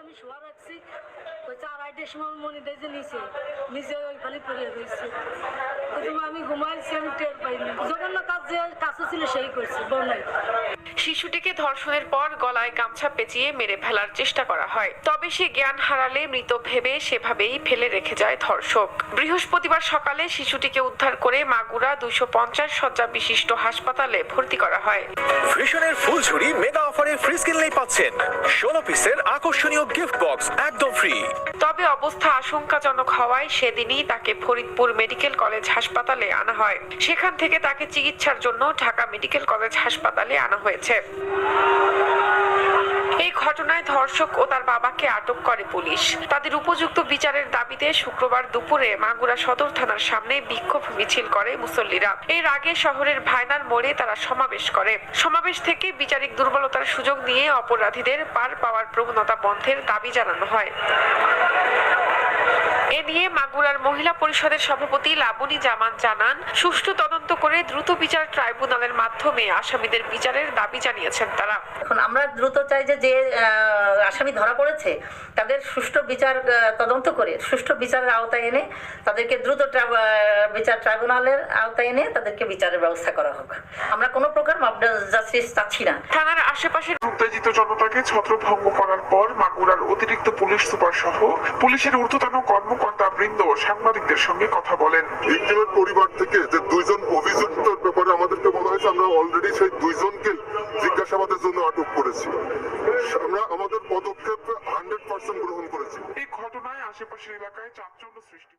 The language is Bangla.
আমি শোয়া রাখছি ওই 4-8টার সময় মনে দেয় যে নিচে ওইখানে পড়ে রয়েছে। কিন্তু আমি ঘুমাইছি, আমি টের পাইনি। জঘন্য কাজ যে কাছে ছিল সেই করছে বনাই। শিশুটিকে ধর্ষণের পর গলায় গামছা পেঁচিয়ে মেরে ফেলার চেষ্টা করা হয়, তবে সে জ্ঞান হারালে মৃত ভেবে সেভাবেই ফেলে রেখে যায় ধর্ষক। বৃহস্পতিবার সকালে শিশুটিকে উদ্ধার করে মাগুরা 250 শয্যা বিশিষ্ট হাসপাতালে ভর্তি করা হয়। ভিশনের ফুলঝুরি মেগা অফারে ফ্রিজ কিনলেই পাচ্ছেন 16 পিসের আকর্ষণীয় গিফট বক্স একদম ফ্রি। তবে অবস্থা আশঙ্কাজনক হওয়ায় সেদিনই তাকে ফরিদপুর মেডিকেল কলেজ হাসপাতালে আনা হয়। সেখান থেকে তাকে চিকিৎসার জন্য ঢাকা মেডিকেল কলেজ হাসপাতালে আনা হয়েছে। এই ঘটনায় ধর্ষক ও তার বাবাকে আটক করে পুলিশ। তাদের উপযুক্ত বিচারের দাবিতে শুক্রবার দুপুরে মাগুরা সদর থানার সামনে বিক্ষোভ মিছিল করে মুসল্লিরা। এর আগে শহরের ভাইনার মোড়ে তারা সমাবেশ করে। সমাবেশ থেকে বিচারিক দুর্বলতার সুযোগ নিয়ে অপরাধীদের পার পাওয়ার প্রবণতা বন্ধের দাবি জানানো হয়। এ নিয়ে মাগুরার মহিলা পরিষদের সভাপতি লাবনী জামান জানান, সুষ্ঠু তদন্ত করে দ্রুত বিচার ট্রাইব্যুনালের মাধ্যমে আসামিদের বিচারের দাবি জানিয়েছেন তারা। এখন আমরা দ্রুত চাই যে আসামি ধরা পড়েছে তাদের সুষ্ঠু বিচার তদন্ত করে সুষ্ঠু বিচারের আওতায় এনে তাদেরকে দ্রুত বিচার ট্রাইব্যুনালের আওতায় এনে তাদেরকে বিচারের ব্যবস্থা করা হোক। আমরা কোনো প্রকার জাস্টিস চাচ্ছি না। থানার আশেপাশে উত্তেজিত জনতাকে ছত্রভঙ্গ করার পর মাগুরার অতিরিক্ত পুলিশ সুপার সহ পুলিশের ঊর্ধ্বতন কর্মকর্তা বৃন্দ সাংবাদিকদের সঙ্গে কথা বলেন। ভিকটিমের পরিবার থেকে যে 2 জন অভিযুক্তের ব্যাপারে আমাদেরকে বলা হয়েছে, আমরা অলরেডি সেই 2 জনকে জিজ্ঞাসাবাদের জন্য আটক করেছি। আমরা আমাদের পদক্ষেপ 100% গ্রহণ করেছি। এই ঘটনায় আশেপাশের এলাকায় চাঞ্চল্য সৃষ্টি